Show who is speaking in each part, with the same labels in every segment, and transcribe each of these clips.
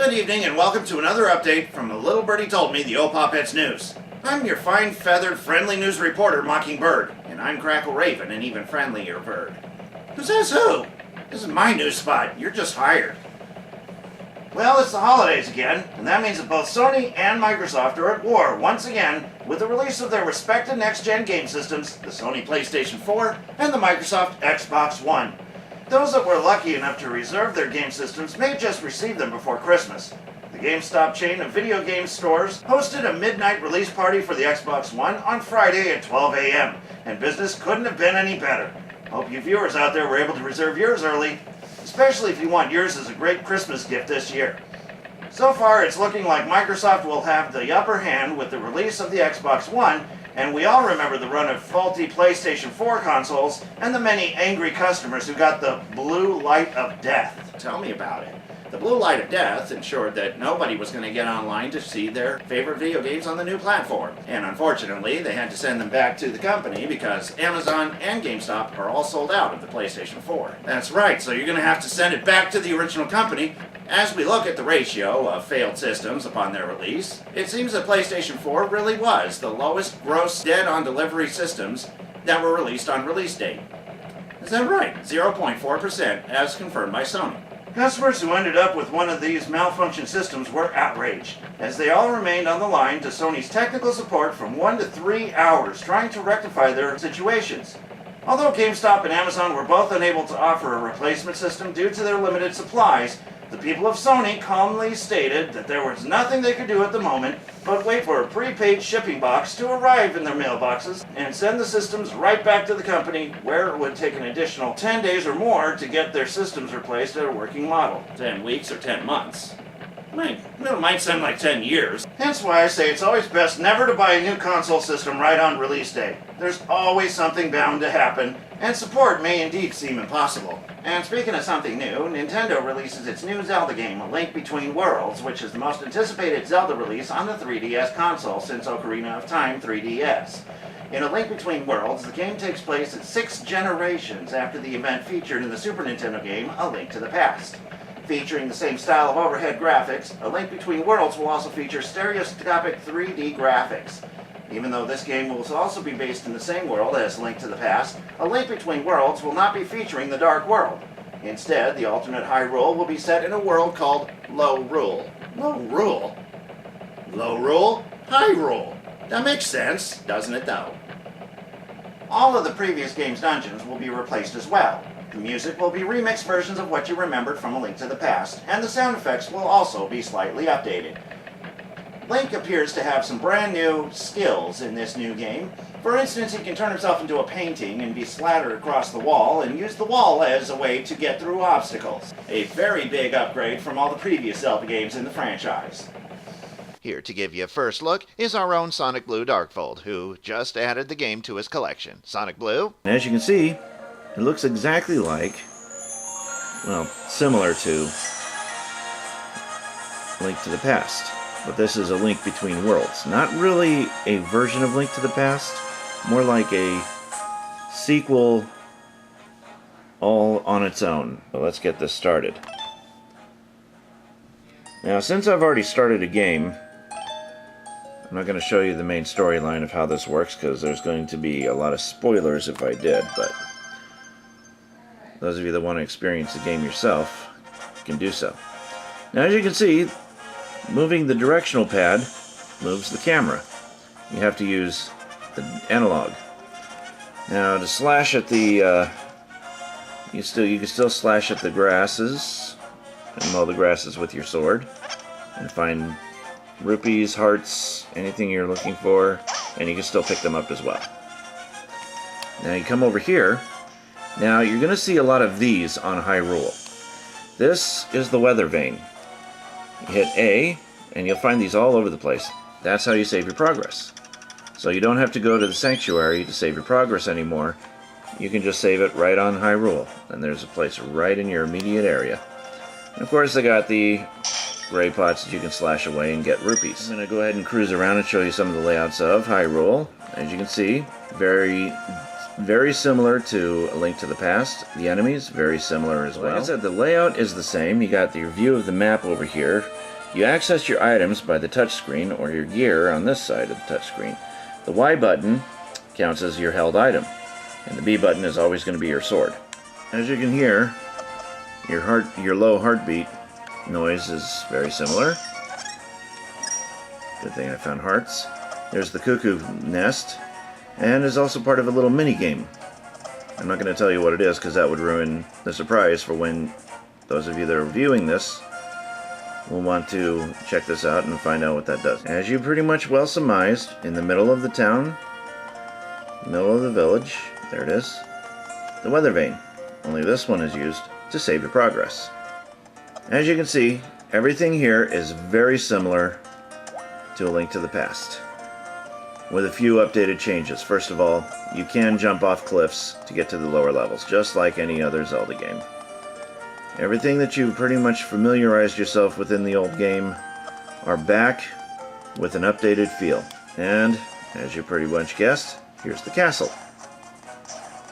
Speaker 1: Good evening and welcome to another update from the Little Birdie Told Me, the old Pawpets News. I'm your fine, feathered, friendly news reporter, Byrd, and I'm Crackle Raven, an even friendlier bird. Who says who? This is my news spot. You're just hired. Well, it's the holidays again, and that means that both Sony and Microsoft are at war once again with the release of their respective next-gen game systems, the Sony PlayStation 4 and the Microsoft Xbox One. Those that were lucky enough to reserve their game systems may just receive them before Christmas. The GameStop chain of video game stores hosted a midnight release party for the Xbox One on Friday at 12 a.m., and business couldn't have been any better. Hope you viewers out there were able to reserve yours early, especially if you want yours as a great Christmas gift this year. So far, it's looking like Microsoft will have the upper hand with the release of the Xbox One, and we all remember the run of faulty PlayStation 4 consoles and the many angry customers who got the blue light of death. Tell me about it. The blue light of death ensured that nobody was going to get online to see their favorite video games on the new platform. And unfortunately, they had to send them back to the company because Amazon and GameStop are all sold out of the PlayStation 4. That's right, so you're going to have to send it back to the original company. As we look at the ratio of failed systems upon their release, it seems that PlayStation 4 really was the lowest gross dead-on-delivery systems that were released on release date. Is that right? 0.4% as confirmed by Sony. Customers who ended up with one of these malfunction systems were outraged, as they all remained on the line to Sony's technical support from 1 to 3 hours trying to rectify their situations. Although GameStop and Amazon were both unable to offer a replacement system due to their limited supplies, the people of Sony calmly stated that there was nothing they could do at the moment but wait for a prepaid shipping box to arrive in their mailboxes and send the systems right back to the company, where it would take an additional 10 days or more to get their systems replaced at a working model. 10 weeks or 10 months. It might sound like 10 years. Hence why I say it's always best never to buy a new console system right on release day. There's always something bound to happen, and support may indeed seem impossible. And speaking of something new, Nintendo releases its new Zelda game, A Link Between Worlds, which is the most anticipated Zelda release on the 3DS console since Ocarina of Time 3DS. In A Link Between Worlds, the game takes place at 6 generations after the event featured in the Super Nintendo game, A Link to the Past. Featuring the same style of overhead graphics, A Link Between Worlds will also feature stereoscopic 3D graphics. Even though this game will also be based in the same world as Link to the Past, A Link Between Worlds will not be featuring the Dark World. Instead, the alternate Hyrule will be set in a world called Lorule. Lorule? Lorule? Hyrule. That makes sense, doesn't it though? All of the previous game's dungeons will be replaced as well. The music will be remixed versions of what you remembered from A Link to the Past, and the sound effects will also be slightly updated. Link appears to have some brand new skills in this new game. For instance, he can turn himself into a painting and be splattered across the wall and use the wall as a way to get through obstacles. A very big upgrade from all the previous Zelda games in the franchise. Here to give you a first look is our own SonicBlu Darkfold, who just added the game to his collection. SonicBlu? As you can see, it looks exactly like, well, similar to Link to the Past. But this is A Link Between Worlds. Not really a version of Link to the Past, more like a sequel all on its own. Well, let's get this started. Now, since I've already started a game, I'm not going to show you the main storyline of how this works, because there's going to be a lot of spoilers if I did, but those of you that want to experience the game yourself can do so. Now, as you can see, moving the directional pad moves the camera. You have to use the analog. Now, to slash at the you can still slash at the grasses and mow the grasses with your sword and find rupees, hearts, anything you're looking for, and you can still pick them up as well. Now you come over here. Now you're going to see a lot of these on Hyrule. This is the weather vane. You hit A, and you'll find these all over the place. That's how you save your progress. So you don't have to go to the sanctuary to save your progress anymore. You can just save it right on Hyrule. And there's a place right in your immediate area. And of course, they got the gray pots that you can slash away and get rupees. I'm going to go ahead and cruise around and show you some of the layouts of Hyrule. As you can see, very similar to A Link to the Past. The enemies, very similar as well. Like I said, the layout is the same. You got your view of the map over here.
Speaker 2: You access your items by the touchscreen or your gear on this side of the touchscreen. The Y button counts as your held item, and the B button is always going to be your sword. As you can hear, your low heartbeat noise is very similar. Good thing I found hearts. There's the cuckoo nest, and is also part of a little mini game. I'm not going to tell you what it is because that would ruin the surprise for when those of you that are viewing this will want to check this out and find out what that does. As you pretty much well surmised, in the middle of the town, middle of the village, there it is, the weather vane. Only this one is used to save your progress. As you can see, everything here is very similar to A Link to the Past, with a few updated changes. First of all, you can jump off cliffs to get to the lower levels, just like any other Zelda game. Everything that you pretty much familiarized yourself with in the old game are back with an updated feel. And, as you pretty much guessed, here's the castle.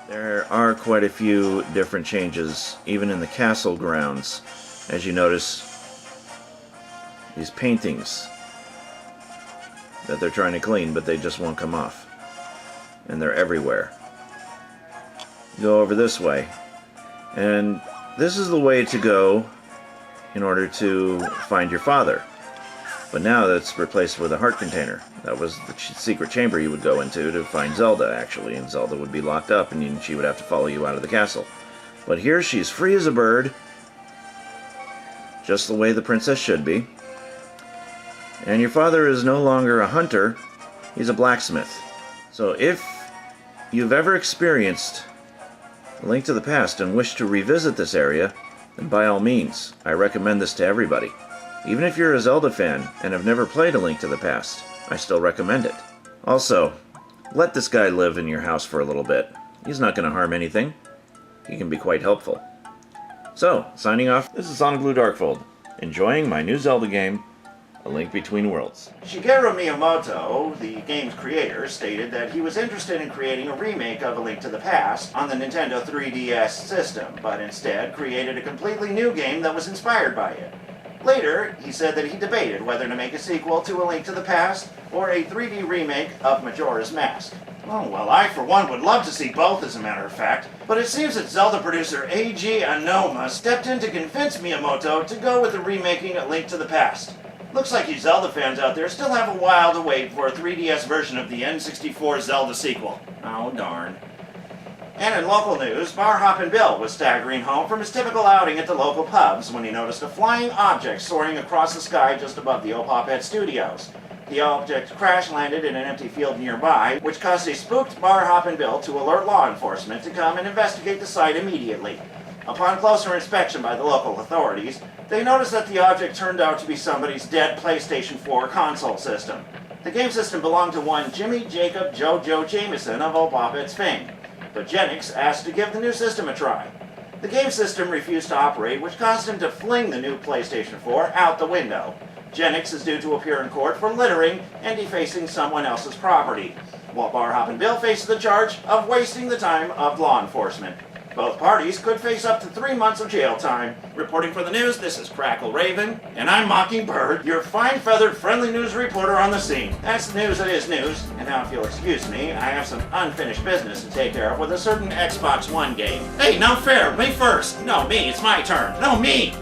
Speaker 2: There are quite a few different changes, even in the castle grounds. As you notice, these paintings that they're trying to clean, but they just won't come off. And they're everywhere. Go over this way. And this is the way to go in order to find your father. But now that's replaced with a heart container. That was the secret chamber you would go into to find Zelda, actually. And Zelda would be locked up, and she would have to follow you out of the castle. But here she's free as a bird, just the way the princess should be. And your father is no longer a hunter, he's a blacksmith. So if you've ever experienced A Link to the Past and wish to revisit this area, then by all means, I recommend this to everybody. Even if you're a Zelda fan and have never played A Link to the Past, I still recommend it. Also, let this guy live in your house for a little bit. He's not going to harm anything. He can be quite helpful. So, signing off, this is SonicBlu Darkfold, enjoying my new Zelda game, A Link Between Worlds.
Speaker 1: Shigeru Miyamoto, the game's creator, stated that he was interested in creating a remake of A Link to the Past on the Nintendo 3DS system, but instead created a completely new game that was inspired by it. Later, he said that he debated whether to make a sequel to A Link to the Past or a 3D remake of Majora's Mask. Oh, well, I for one would love to see both, as a matter of fact, but it seems that Zelda producer Eiji Aonuma stepped in to convince Miyamoto to go with the remaking A Link to the Past. Looks like you Zelda fans out there still have a while to wait for a 3DS version of the N64 Zelda sequel. Oh, darn. And in local news, bar hoppin' Bill was staggering home from his typical outing at the local pubs when he noticed a flying object soaring across the sky just above the Pawpets studios. The object crash-landed in an empty field nearby, which caused a spooked bar hoppin' Bill to alert law enforcement to come and investigate the site immediately. Upon closer inspection by the local authorities, they noticed that the object turned out to be somebody's dead PlayStation 4 console system. The game system belonged to one Jimmy Jacob Joe Jameson of Pawpets fame, but Jennings asked to give the new system a try. The game system refused to operate, which caused him to fling the new PlayStation 4 out the window. Jennings is due to appear in court for littering and defacing someone else's property, while bar hoppin' Bill faces the charge of wasting the time of law enforcement. Both parties could face up to 3 months of jail time. Reporting for the news, this is Crackle Raven, and I'm Mocking Byrd, your fine-feathered, friendly news reporter on the scene. That's the news that is news, and now if you'll excuse me, I have some unfinished business to take care of with a certain Xbox One game. Hey, no fair, me first! No, me, it's my turn. No, me!